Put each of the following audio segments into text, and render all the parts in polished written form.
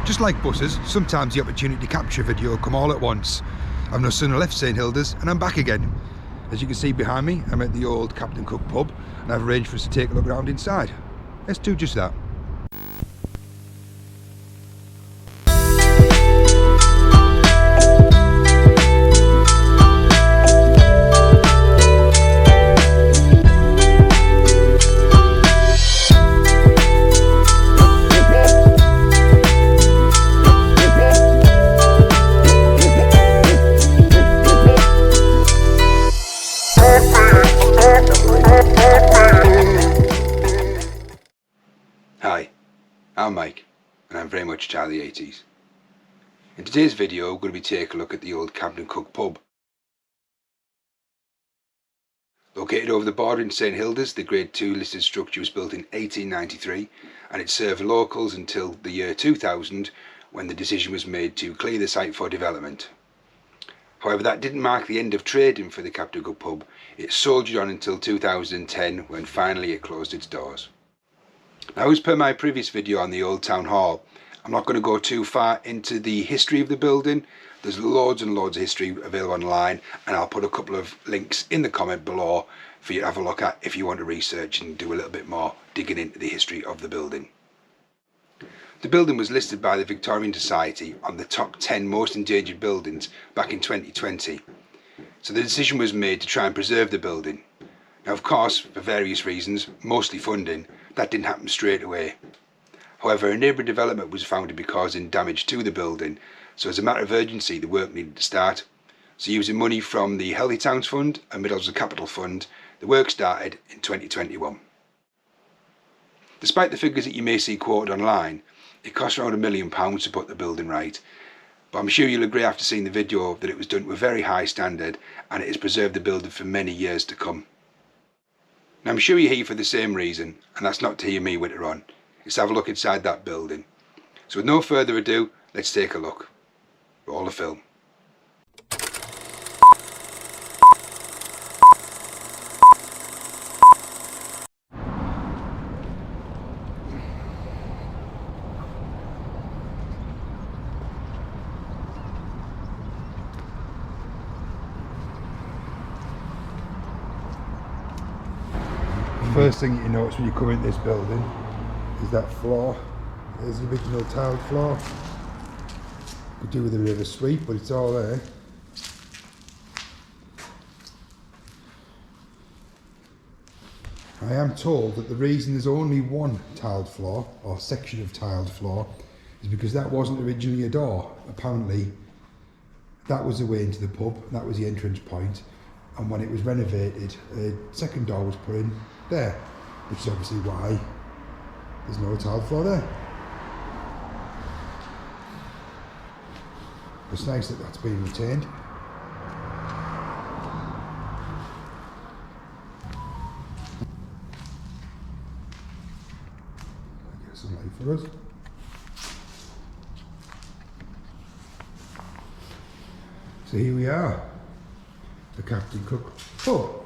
Just like buses, sometimes the opportunity to capture a video come all at once. I've no sooner left St Hildas and I'm back again. As you can see behind me, I'm at the old Captain Cook pub and I've arranged for us to take a look around inside. Let's do just that. Hi, I'm Mike and I'm very much a child of the 80s. In today's video we're going to be taking a look at the old Captain Cook pub. Located over the border in St Hildas, the Grade 2 listed structure was built in 1893 and it served locals until the year 2000 when the decision was made to clear the site for development. However, that didn't mark the end of trading for the Captain Cook pub. It soldiered on until 2010 when finally it closed its doors. Now, as per my previous video on the old town hall, I'm not going to go too far into the history of the building. There's loads and loads of history available online and I'll put a couple of links in the comment below for you to have a look at if you want to research and do a little bit more digging into the history of the building. The building was listed by the Victorian Society on the top 10 most endangered buildings back in 2020. So the decision was made to try and preserve the building. Now, of course, for various reasons, mostly funding, that didn't happen straight away. However, a neighbouring development was found to be causing damage to the building, so as a matter of urgency the work needed to start. So using money from the Healthy Towns Fund and Middlesbrough Capital Fund, the work started in 2021. Despite the figures that you may see quoted online, it cost around £1 million to put the building right. But I'm sure you'll agree after seeing the video that it was done to a very high standard and it has preserved the building for many years to come. Now, I'm sure you're here for the same reason, and that's not to hear me witter on. It's to have a look inside that building. So with no further ado, let's take a look. Roll the film. First thing you notice when you come into this building is that floor. There's the original tiled floor. Could do with a bit of a sweep, but it's all there. I am told that the reason there's only one tiled floor, or section of tiled floor, is because that wasn't originally a door. Apparently that was the way into the pub, that was the entrance point, and when it was renovated, a second door was put in there, which is obviously why there's no tiled floor there. It's nice that that's been retained. I'll get some light for us. So here we are, the Captain Cook pub.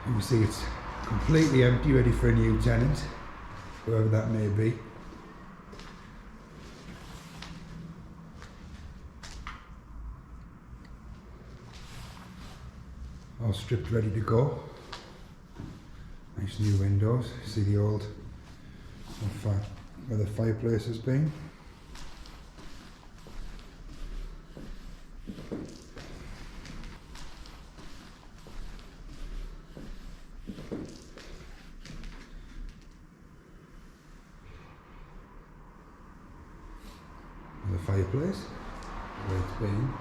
You can see it's completely empty, ready for a new tenant, whoever that may be. All stripped, ready to go. Nice new windows. See the old where the fireplace has been. The fireplace, where it's been.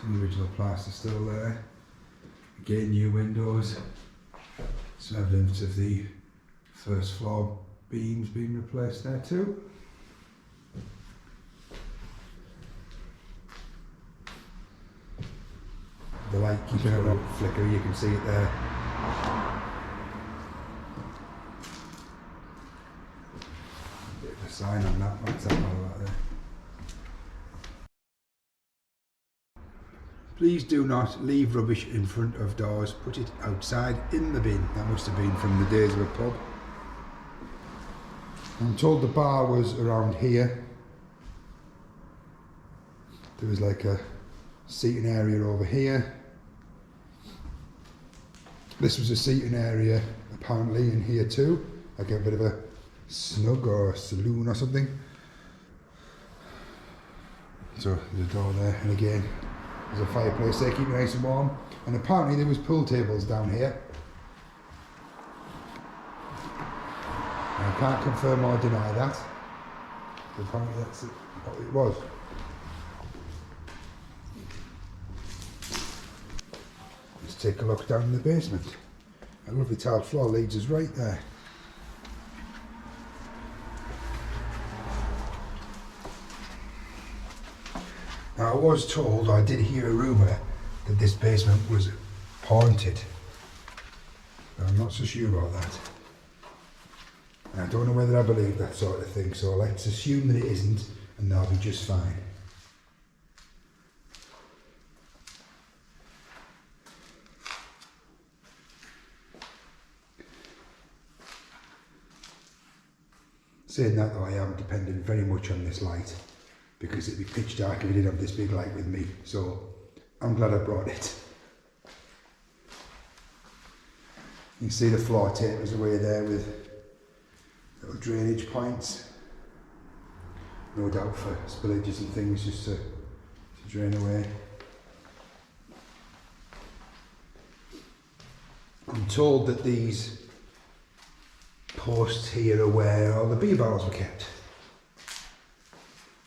Some original plaster still there. Again, new windows. Some evidence of the first floor beams being replaced there too. The light keeps going up, flicker, you can see it there. Bit of a sign on that, what's that all about there? Please do not leave rubbish in front of doors. Put it outside in the bin. That must have been from the days of a pub. I'm told the bar was around here. There was like a seating area over here. This was a seating area apparently in here too, like a bit of a snug or a saloon or something. So there's a door there, and again there's a fireplace there, keep it nice and warm. And apparently there was pool tables down here. I can't confirm or deny that, but apparently that's what it was. Let's take a look down in the basement. A lovely tiled floor leads us right there. Now I was told, or I did hear a rumour, that this basement was haunted. But I'm not so sure about that. And I don't know whether I believe that sort of thing, so let's assume that it isn't, and that'll be just fine. Saying that though, I am dependent very much on this light, because it'd be pitch dark if I didn't have this big light with me, so I'm glad I brought it. You can see the floor tapers away there with little drainage points, no doubt for spillages and things just to drain away. I'm told that these posts here are where all the beer barrels were kept.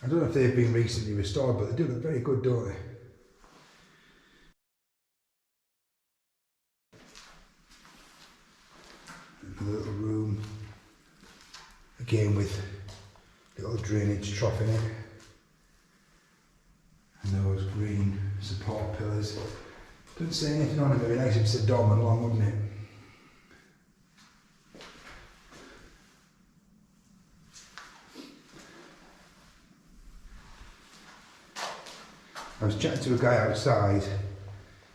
I don't know if they've been recently restored, but they do look very good, don't they? Another little room, again with little drainage trough in it, and those green support pillars. Doesn't say anything on it, but it'd be nice if it's a dormer long, wouldn't it? I was chatting to a guy outside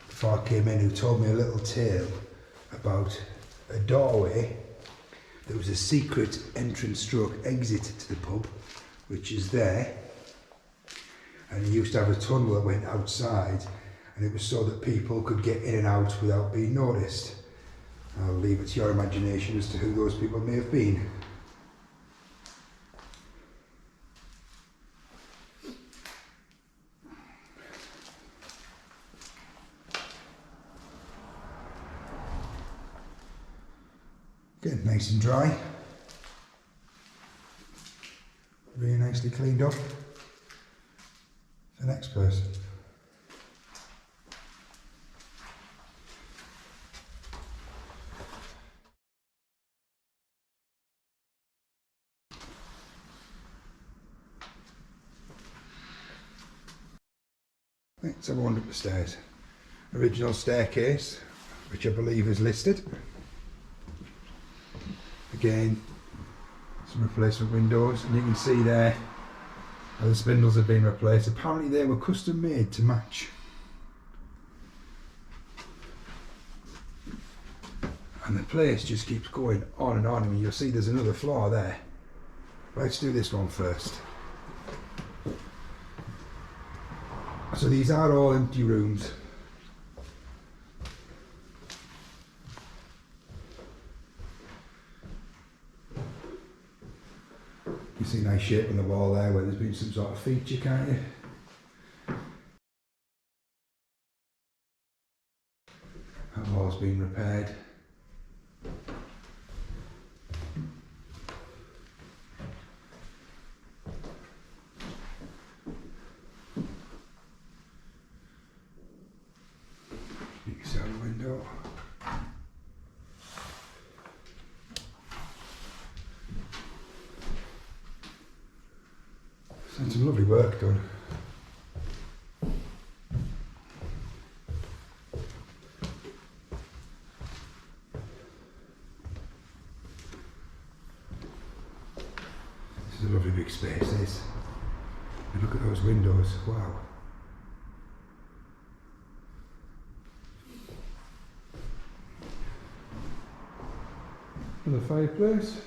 before I came in who told me a little tale about a doorway that was a secret entrance stroke exit to the pub, which is there, and he used to have a tunnel that went outside, and it was so that people could get in and out without being noticed. I'll leave it to your imagination as to who those people may have been. Getting nice and dry, really nicely cleaned up. The next person. Let's have a wander up the stairs. Original staircase, which I believe is listed. Again, some replacement windows, and you can see there how the spindles have been replaced. Apparently they were custom made to match. And the place just keeps going on and on. I mean, you'll see there's another floor there. Let's do this one first. So these are all empty rooms. You see a nice shape on the wall there where there's been some sort of feature, can't you? That wall's been repaired. You can see out the window. It's some lovely work done. This is a lovely big space, this. And look at those windows, wow. Another fireplace.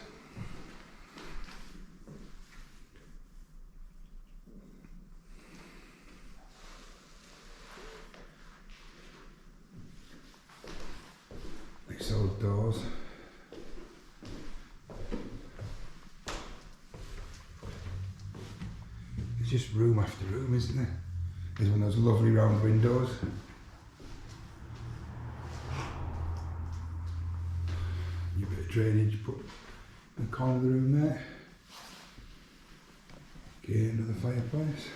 Nice old doors. There's just room after room, isn't there? There's one of those lovely round windows. A bit of drainage put in the corner of the room there. Again, another fireplace.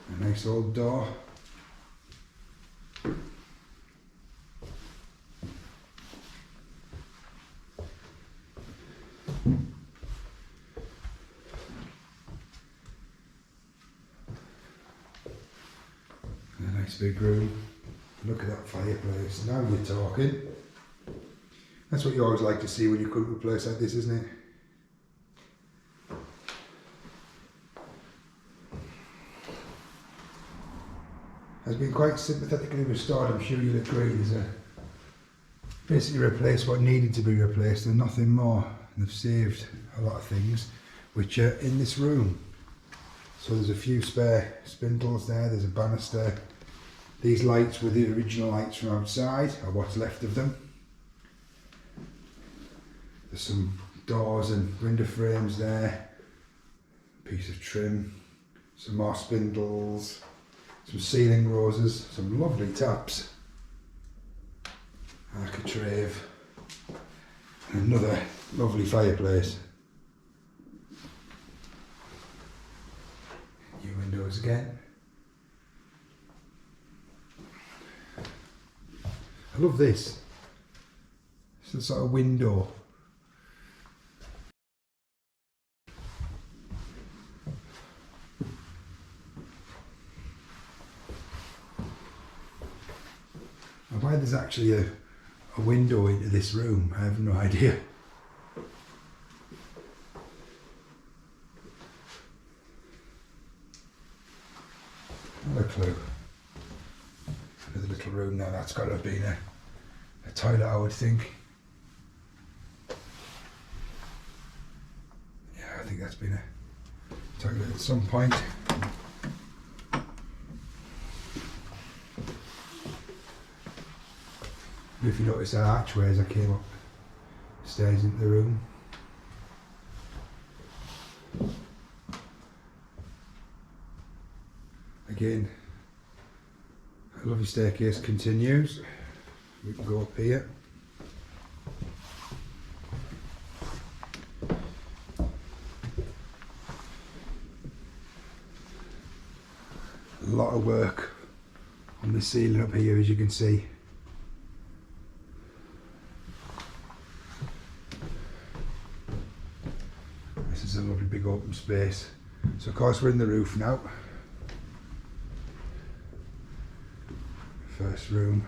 A nice old door. A nice big room. Look at that fireplace. Now you're talking. That's what you always like to see when you come to a place like this, isn't it? Has been quite sympathetically restored, I'm sure you'll agree. There's basically replaced what needed to be replaced and nothing more. They've saved a lot of things which are in this room. So there's a few spare spindles there, there's a banister. These lights were the original lights from outside, or what's left of them. There's some doors and window frames there, a piece of trim, some more spindles, some ceiling roses, some lovely taps, architrave, and another lovely fireplace. New windows again. I love this. It's a sort of window. And why there's actually a window into this room, I have no idea. Not a clue. Another little room now, that's got to have been a toilet, I would think. Yeah, I think that's been a toilet at some point. If you notice that archway as I came up stairs into the room. Again, a lovely staircase continues. We can go up here. A lot of work on the ceiling up here, as you can see. This is a lovely big open space. So of course we're in the roof now. First room.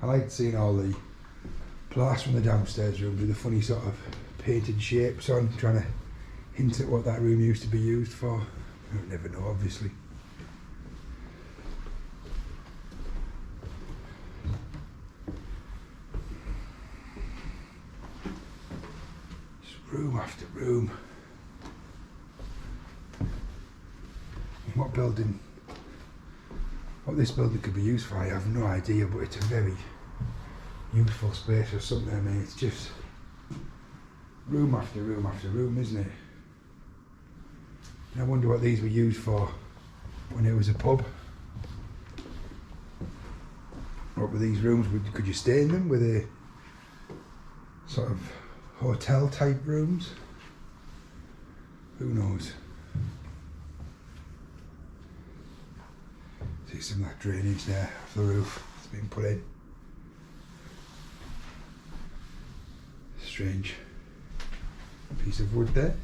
I liked seeing all the plaster from the downstairs room with the funny sort of painted shapes on, trying to hint at what that room used to be used for. You'll never know, obviously. Just room after room. What this building could be used for, I have no idea, but it's a very useful space or something. I mean, it's just room after room after room, isn't it? And I wonder what these were used for when it was a pub. What were these rooms? Could you stay in them? Were they sort of hotel type rooms? Who knows? See some of that drainage there off the roof. It's been put in. Strange piece of wood there,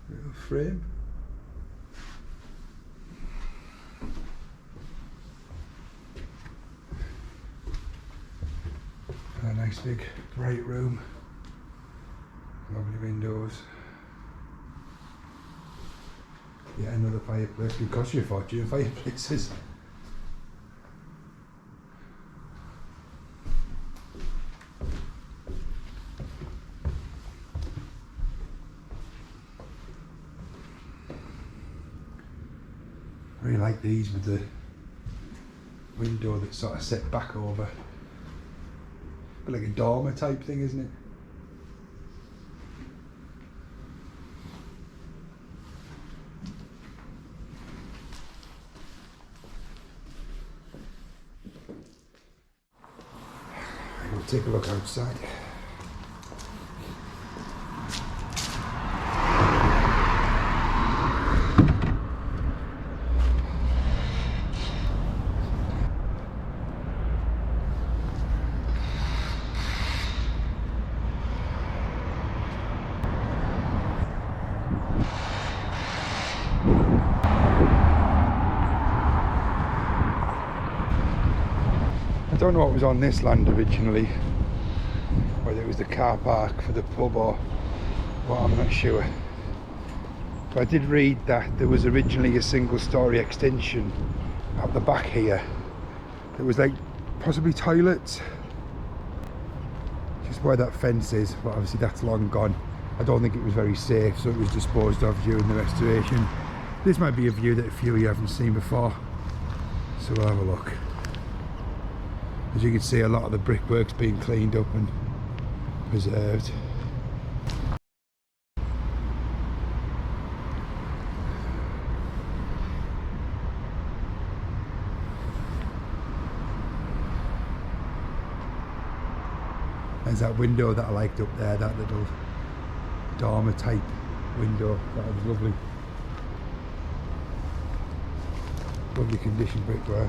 little frame. And a nice big bright room, lovely windows. Yeah, another fireplace. It could cost you a fortune, fireplaces. like these with the window that's sort of set back over. But like a dormer type thing, isn't it? We'll take a look outside. I don't know what was on this land originally, whether it was the car park for the pub or what, I'm not sure. But I did read that there was originally a single story extension at the back here. There was like possibly toilets, just where that fence is, but obviously that's long gone. I don't think it was very safe, so it was disposed of during the restoration. This might be a view that a few of you haven't seen before, so we'll have a look. As you can see, a lot of the brickwork's been cleaned up and preserved. There's that window that I liked up there, that little dormer type window. That was lovely. Lovely condition brickwork.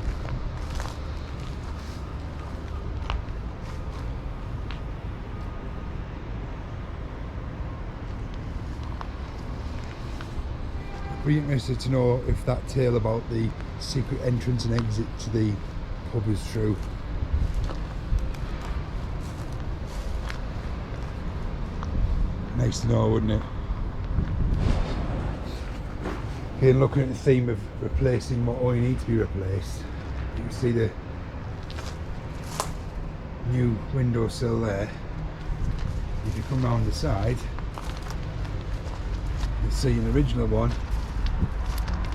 Be interested to know if that tale about the secret entrance and exit to the pub is true. Nice to know, wouldn't it? Again, looking at the theme of replacing what only needs to be replaced, you can see the new windowsill there. If you come round the side, you'll see an original one,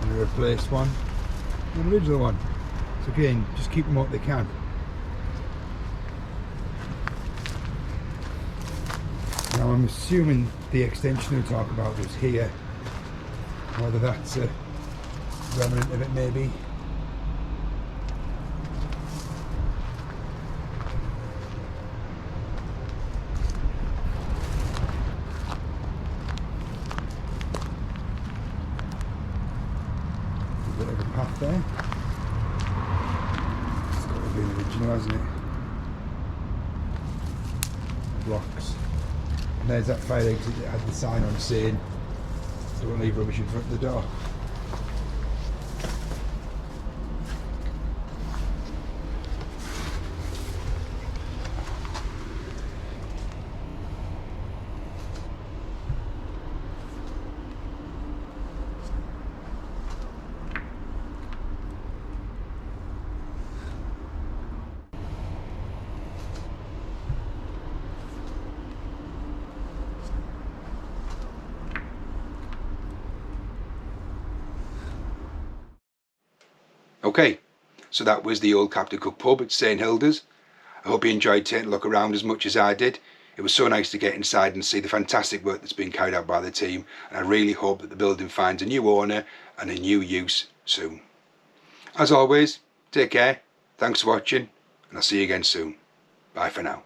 and a replaced one, and an original one. So again, just keep them what they can. Now I'm assuming the extension we talk about was here, whether that's a remnant of it maybe. A bit of a path there. It's got to be an original, hasn't it? Blocks. And there's that fire exit that had the sign on saying don't leave rubbish in front of the door. Okay, so that was the old Captain Cook pub at St Hildas. I hope you enjoyed taking a look around as much as I did. It was so nice to get inside and see the fantastic work that's been carried out by the team, and I really hope that the building finds a new owner and a new use soon. As always, take care, thanks for watching, and I'll see you again soon. Bye for now.